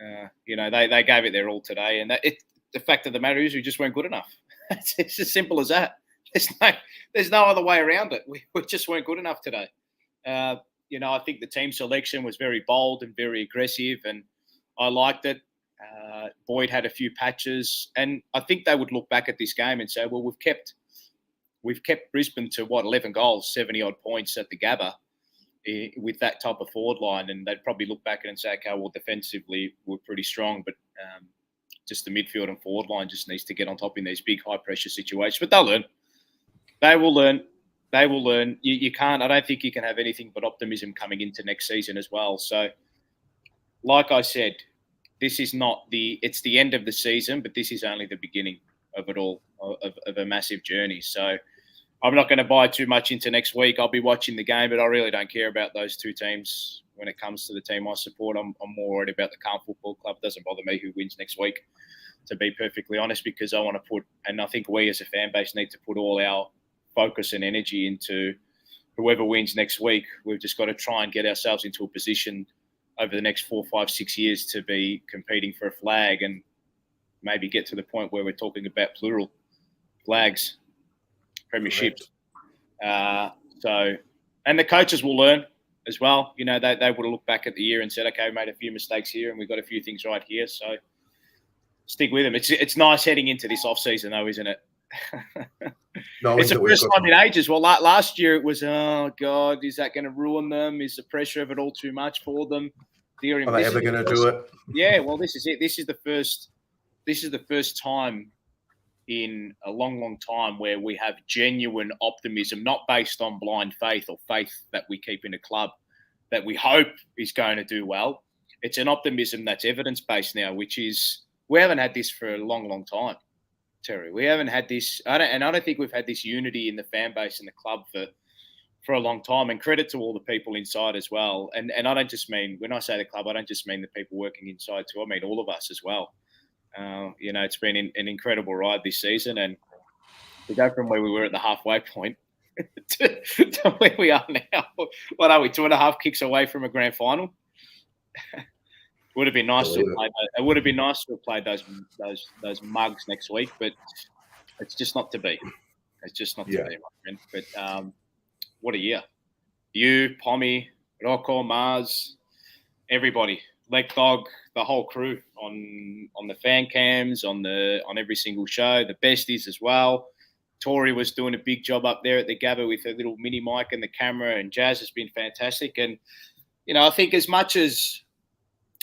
they gave it their all today, and the fact of the matter is we just weren't good enough. It's as simple as that. There's no other way around it. We just weren't good enough today. I think the team selection was very bold and very aggressive, and I liked it. Boyd had a few patches, and I think they would look back at this game and say, well, we've kept Brisbane to 11 goals, 70 odd points at the Gabba with that type of forward line. And they'd probably look back and say, okay, well, defensively, we're pretty strong, but just the midfield and forward line just needs to get on top in these big high pressure situations. But they'll learn. They will learn. They will learn. You can't, I don't think you can have anything but optimism coming into next season as well. So like I said, this is it's the end of the season, but this is only the beginning of it all, of a massive journey. So I'm not going to buy too much into next week. I'll be watching the game, but I really don't care about those two teams when it comes to the team I support. I'm more worried about the Carlton Football Club. It doesn't bother me who wins next week, to be perfectly honest, because I want to and I think we as a fan base need to put all our focus and energy into whoever wins next week. We've just got to try and get ourselves into a position over the next 4, 5, 6 years to be competing for a flag, and maybe get to the point where we're talking about plural flags, premierships. And the coaches will learn as well. They would have looked back at the year and said, okay, we made a few mistakes here and we've got a few things right here. So stick with them. It's nice heading into this off season though, isn't it? It's the first time in ages. Well, last year it was, oh God, is that going to ruin them? Is the pressure of it all too much for them? Are they ever going to do it? Yeah, well, this is it. This is the first time in a long, long time where we have genuine optimism, not based on blind faith or faith that we keep in a club that we hope is going to do well. It's an optimism that's evidence-based now, which is, we haven't had this for a long, long time, Terry. We haven't had this, I don't think we've had this unity in the fan base and the club for a long time, and credit to all the people inside as well. And I don't just mean, when I say the club, I don't just mean the people working inside too. I mean all of us as well. It's been an incredible ride this season, and to go from where we were at the halfway point to where we are now. What are we, 2.5 kicks away from a grand final? Would have been nice to have played. It would have been nice to have played those mugs next week, but it's just not to be. It's just not to be, my friend. But what a year! You, Pommy, Rocco, Mars, everybody, Leg Dog, the whole crew on the fan cams, on every single show, the besties as well. Tori was doing a big job up there at the Gabba with her little mini mic and the camera, and Jazz has been fantastic. And I think as much as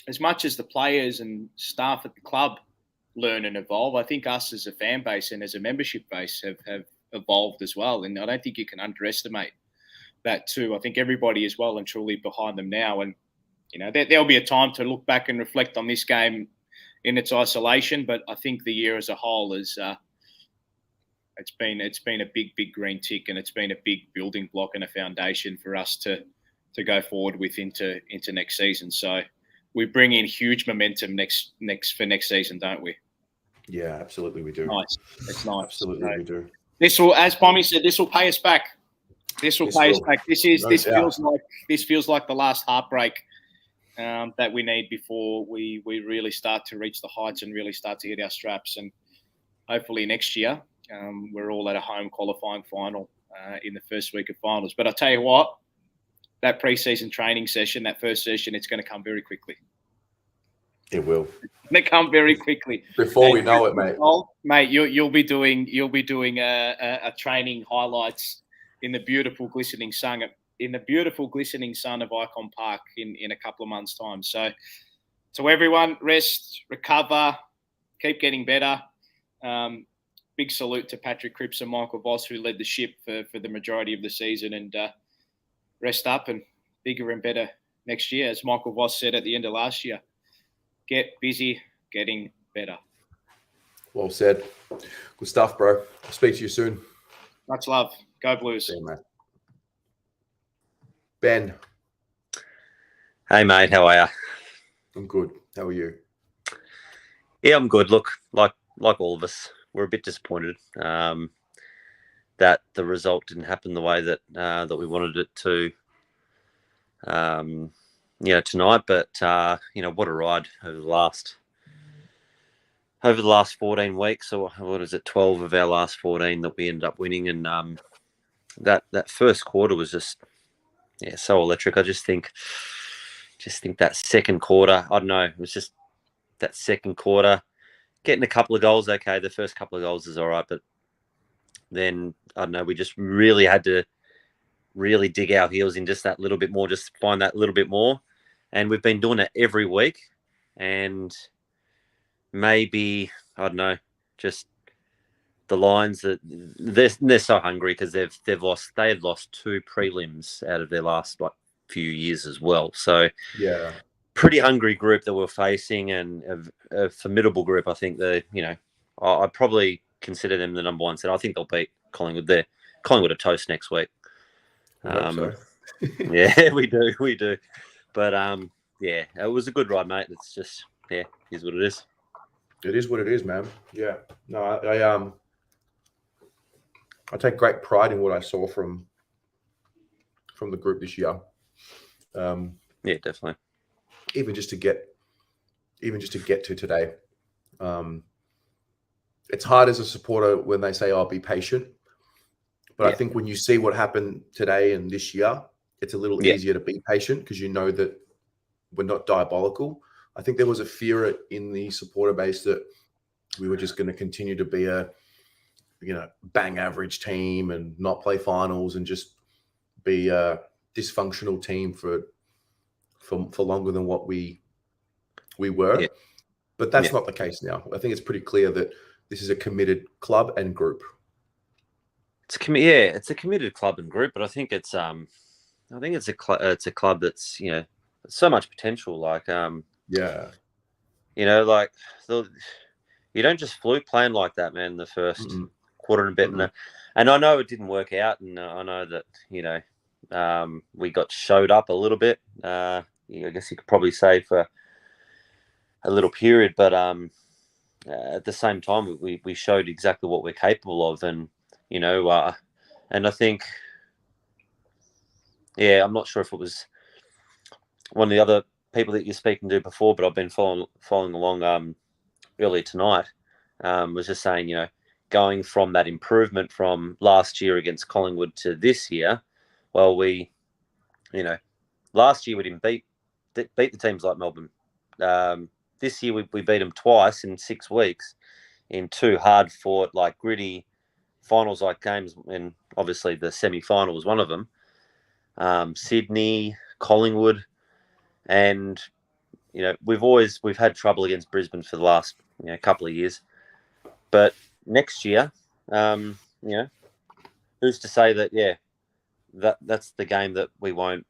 the players and staff at the club learn and evolve, I think us as a fan base and as a membership base have evolved as well. And I don't think you can underestimate that too. I think everybody is well and truly behind them now. And there'll be a time to look back and reflect on this game in its isolation. But I think the year as a whole is it's been a big green tick, and it's been a big building block and a foundation for us to go forward with into next season. So we bring in huge momentum next season, don't we? Yeah, absolutely, we do. Nice, it's nice. Absolutely, we do. This will, as Pommy said, this will pay us back. This feels like the last heartbreak that we need before we really start to reach the heights and really start to hit our straps. And hopefully next year we're all at a home qualifying final in the first week of finals. But I tell you what, that pre-season training session, that first session, it's going to come very quickly. It will. They come very quickly. Before we know it, mate. Mate, you'll be doing a training highlights in the beautiful glistening sun of Icon Park in a couple of months' time. So to everyone, rest, recover, keep getting better. Big salute to Patrick Cripps and Michael Voss, who led the ship for the majority of the season, and rest up and bigger and better next year. As Michael Voss said at the end of last year, get busy getting better. Well said. Good stuff, bro. I'll speak to you soon. Much love. Go Blues. See you, mate. Ben. Hey, mate. How are you? I'm good. How are you? Yeah, I'm good. Look, like all of us, we're a bit disappointed that the result didn't happen the way that we wanted it to. Tonight, but what a ride over the last 14 weeks. Or what is it? 12 of our last 14 that we ended up winning, and that first quarter was just so electric. I just think that second quarter, I don't know, it was just that second quarter, getting a couple of goals. Okay, the first couple of goals is all right, but then I don't know, we just really had to really dig our heels in just that little bit more, just find that little bit more. And we've been doing it every week. And maybe, I don't know, just the Lions, that they're so hungry because they had lost 2 prelims out of their last few years as well. So yeah, pretty hungry group that we're facing, and a formidable group. I think I'd probably consider them the number one set. I think they'll beat Collingwood there. Collingwood are toast next week. So. Yeah, we do. But it was a good ride, mate. It's just is what it is. It is what it is, man. Yeah. No, I take great pride in what I saw from the group this year. Yeah, definitely. Even just to get to today. It's hard as a supporter when they say, "Oh, be patient." But I think when you see what happened today and this year, it's a little easier to be patient because you know that we're not diabolical. I think there was a fear in the supporter base that we were just going to continue to be a, bang average team and not play finals and just be a dysfunctional team for longer than what we were. Yeah. But that's not the case now. I think it's pretty clear that this is a committed club and group. It's a committed club and group, but I think it's a club that's so much potential. You don't just fluke playing like that, man. The first quarter and a bit, and I know it didn't work out, and I know that we got showed up a little bit. I guess you could probably say for a little period, but at the same time, we showed exactly what we're capable of, and and I think, I'm not sure if it was one of the other people that you're speaking to before, but I've been following along earlier tonight, was just saying, going from that improvement from last year against Collingwood to this year, well, last year we didn't beat the teams like Melbourne. This year we beat them twice in 6 weeks in 2 hard-fought, gritty finals-like games, and obviously the semi-final was one of them. Sydney, Collingwood, and we've had trouble against Brisbane for the last couple of years. But next year, who's to say that that's the game that we won't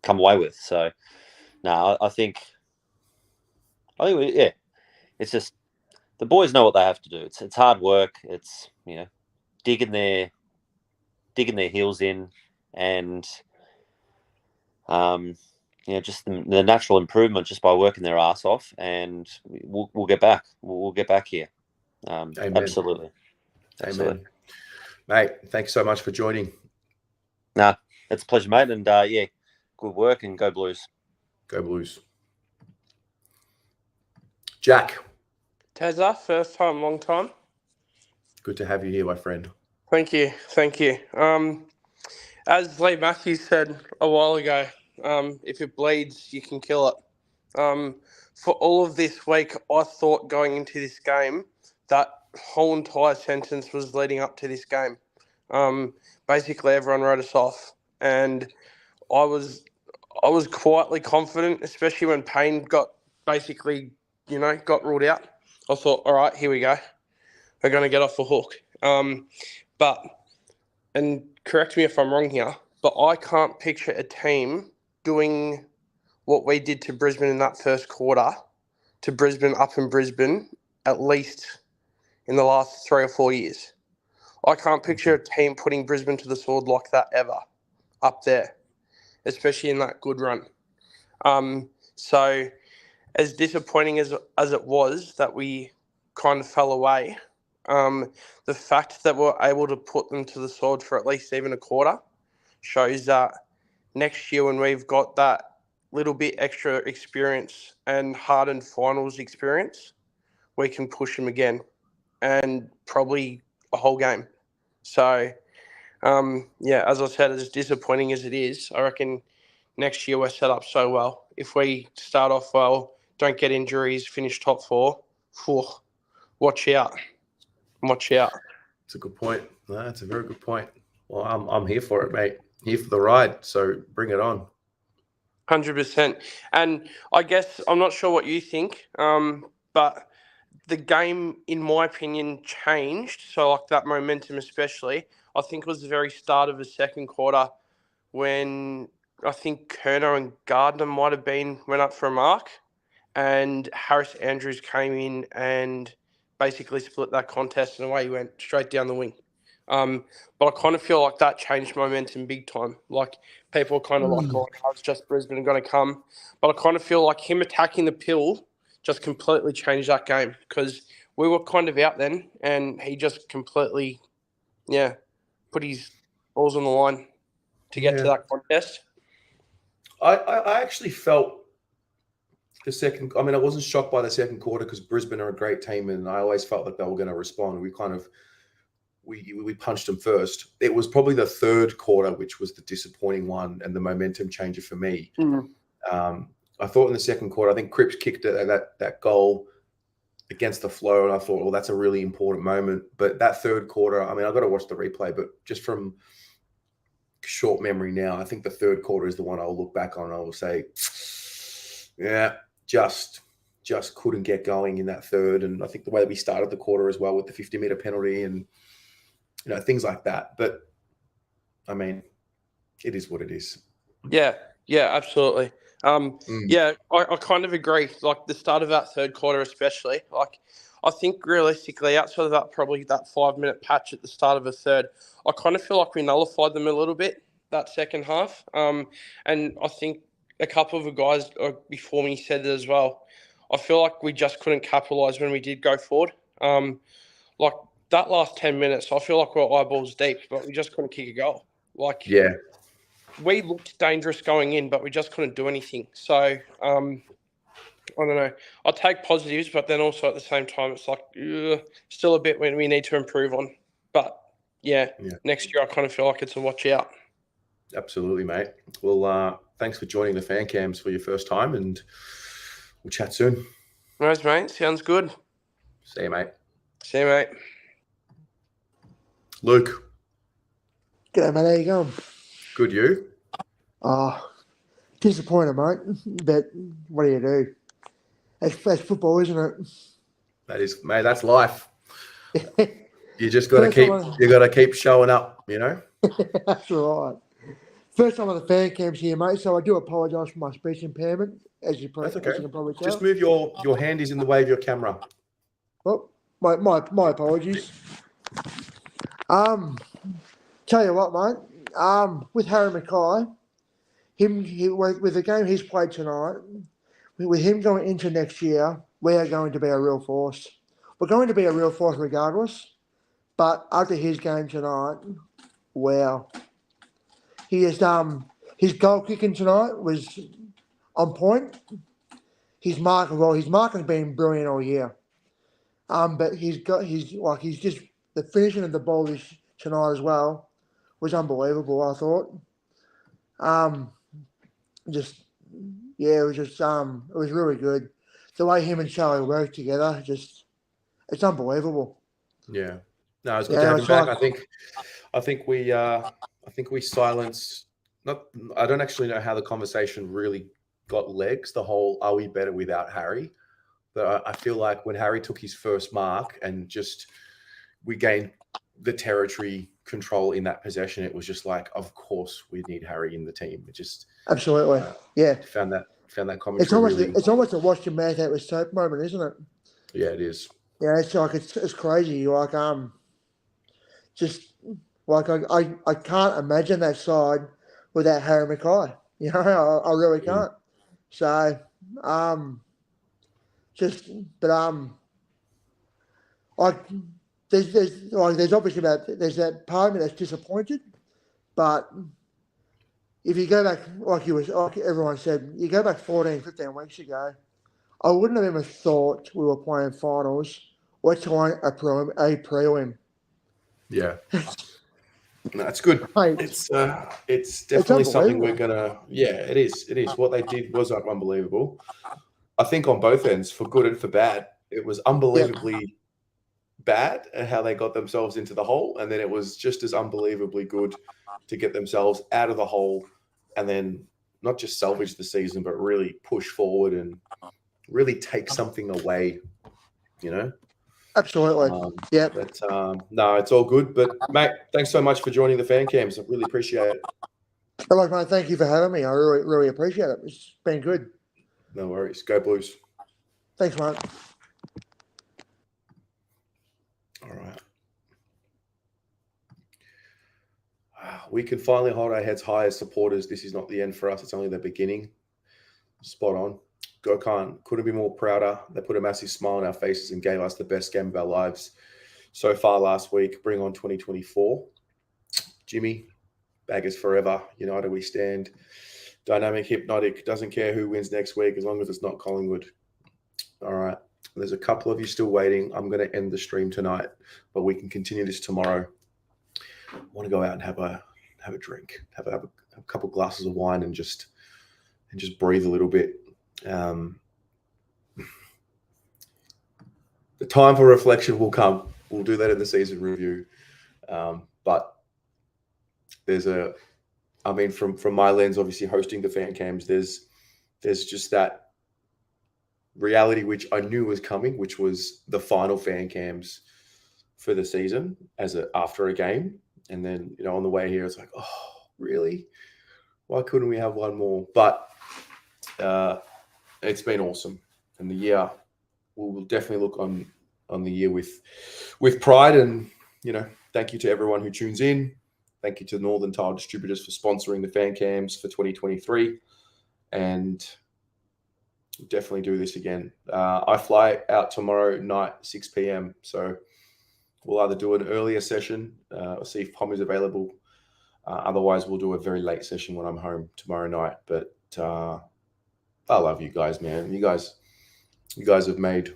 come away with. So, no, I think, it's just the boys know what they have to do. It's hard work. It's digging their heels in, and just the natural improvement just by working their ass off, and we'll get back. We'll get back here. Amen. Absolutely. Amen. Mate, thanks so much for joining. Nah, it's a pleasure, mate. And good work, and go Blues. Go Blues. Jack. Tezza, first time, long time. Good to have you here, my friend. Thank you. As Lee Matthews said a while ago, if it bleeds, you can kill it. For all of this week, I thought going into this game, that whole entire sentence was leading up to this game. Basically, everyone wrote us off, and I was quietly confident, especially when Payne got ruled out. I thought, all right, here we go. We're going to get off the hook. And correct me if I'm wrong here, but I can't picture a team doing what we did to Brisbane in that first quarter, to Brisbane up in Brisbane, at least in the last 3 or 4 years. I can't picture a team putting Brisbane to the sword like that ever, up there, especially in that good run. So as disappointing as it was that we kind of fell away, the fact that we're able to put them to the sword for at least even a quarter shows that next year, when we've got that little bit extra experience and hardened finals experience, we can push them again, and probably a whole game. So, as I said, as disappointing as it is, I reckon next year we're set up so well. If we start off well, don't get injuries, finish top 4, watch out. Watch out. It's a good point. No, that's a very good point. Well, I'm here for it, mate. Here for the ride. So bring it on. 100%. And I guess I'm not sure what you think, but the game, in my opinion, changed. So like that momentum especially, I think it was the very start of the second quarter when I think Kerner and Gardner might have went up for a mark, and Harris Andrews came in and basically split that contest, and away he went straight down the wing. But I kind of feel like that changed momentum big time. Like people are kind of like, oh, it's just Brisbane going to come. But I kind of feel like him attacking the pill just completely changed that game, because we were kind of out then, and he just completely, put his balls on the line to get to that contest. I actually felt the second. I mean, I wasn't shocked by the second quarter because Brisbane are a great team, and I always felt like they were going to respond. We punched them first. It was probably the third quarter which was the disappointing one and the momentum changer for me. Mm-hmm. I thought in the second quarter, I think Cripps kicked that goal against the flow, and I thought, well, that's a really important moment. But that third quarter, I mean, I've got to watch the replay, but just from short memory now, I think the third quarter is the one I'll look back on and I will say, yeah, just couldn't get going in that third. And I think the way we started the quarter as well with the 50-meter penalty and things like that. But I mean, it is what it is. Yeah, absolutely. I kind of agree. Like the start of that third quarter, especially. Like I think realistically, outside of that, probably that 5-minute patch at the start of the third, I kind of feel like we nullified them a little bit that second half. And I think a couple of the guys before me said it as well. I feel like we just couldn't capitalise when we did go forward. Like that last 10 minutes, I feel like we're eyeballs deep, but we just couldn't kick a goal. We looked dangerous going in, but we just couldn't do anything. So, I don't know. I'll take positives, but then also at the same time, it's like still a bit when we need to improve on. But, next year I kind of feel like it's a watch out. Absolutely, mate. Well, thanks for joining the fan cams for your first time, and we'll chat soon. Nice, mate. Sounds good. See you, mate. See you, mate. Luke. G'day, mate. How you going? Good, you? Disappointed, mate. But what do you do? That's football, isn't it? That is, mate. That's life. You just got to keep. You got to keep showing up. That's right. First time on the fan cams here, mate, so I do apologise for my speech impairment, as you, That's as okay. you can probably tell. Just move your hand is in the way of your camera. Well, my apologies. Tell you what, mate. With Harry McKay, with the game he's played tonight, with him going into next year, we are going to be a real force. We're going to be a real force regardless. But after his game tonight, wow, he is his goal kicking tonight was on point. His marking's been brilliant all year. But he's just the finishing of the ball tonight as well was unbelievable. I thought. It was really good. The way him and Charlie work together, it's unbelievable. Yeah. No, it's good to have him back. I think we silence. I don't actually know how the conversation really got legs. The whole "Are we better without Harry?" But I feel like when Harry took his first mark and we gained the territory control in that possession, it was just like, of course we need Harry in the team. It just absolutely, found that commentary. It's almost a wash your mouth out with soap moment, isn't it? Yeah, it is. Yeah, it's like it's crazy. Like I can't imagine that side without Harry McKay. You know, I really can't. So there's obviously there's that part of me that's disappointed, but if you go back like everyone said, you go back 14, 15 weeks ago, I wouldn't have even thought we were playing finals or trying a prelim. Yeah. No, it's good. Mate, it's definitely something we're gonna. Yeah, it is. It is. What they did was unbelievable. I think on both ends, for good and for bad, it was unbelievably bad at how they got themselves into the hole, and then it was just as unbelievably good to get themselves out of the hole, and then not just salvage the season, but really push forward and really take something away. You know. Absolutely. But no, it's all good. But mate, thanks so much for joining the fan cams. I really appreciate it. Hello, mate. Thank you for having me. I really, really appreciate it. It's been good. No worries. Go Blues. Thanks, mate. All right. We can finally hold our heads high as supporters. This is not the end for us. It's only the beginning. Spot on. Go Khan, couldn't be more prouder. They put a massive smile on our faces and gave us the best game of our lives so far last week. Bring on 2024. Jimmy, Baggers forever. United we stand. Dynamic, hypnotic. Doesn't care who wins next week as long as it's not Collingwood. All right. There's a couple of you still waiting. I'm going to end the stream tonight, but we can continue this tomorrow. I want to go out and have a drink, have a couple glasses of wine and just breathe a little bit. The time for reflection will come. We'll do that in the season review. But from my lens, obviously hosting the fan cams, there's just that reality which I knew was coming, which was the final fan cams for the season after a game. And then, on the way here, it's like, oh, really? Why couldn't we have one more? But it's been awesome. And the year, we'll definitely look on the year with pride. And, thank you to everyone who tunes in. Thank you to Northern Tile Distributors for sponsoring the fan cams for 2023. And we'll definitely do this again. I fly out tomorrow night, 6 p.m. So we'll either do an earlier session or see if Pommy's available. Otherwise, we'll do a very late session when I'm home tomorrow night. But I love you guys, man. You guys have made.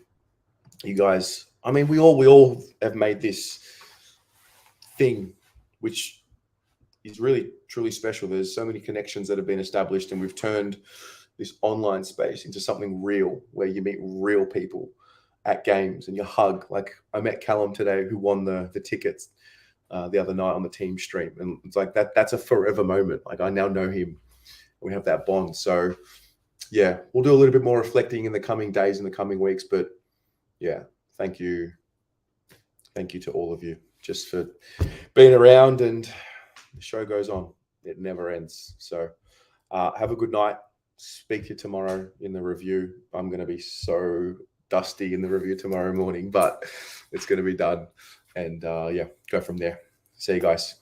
We all have made this thing, which is really truly special. There's so many connections that have been established, and we've turned this online space into something real, where you meet real people at games and you hug. Like I met Callum today, who won the tickets the other night on the team stream, and it's like that's a forever moment. Like I now know him, and we have that bond. So yeah, we'll do a little bit more reflecting in the coming days, in the coming weeks. But yeah, thank you to all of you just for being around, and the show goes on. It never ends. So have a good night. Speak to you tomorrow in the review. I'm going to be so dusty in the review tomorrow morning, but it's going to be done. And go from there. See you guys.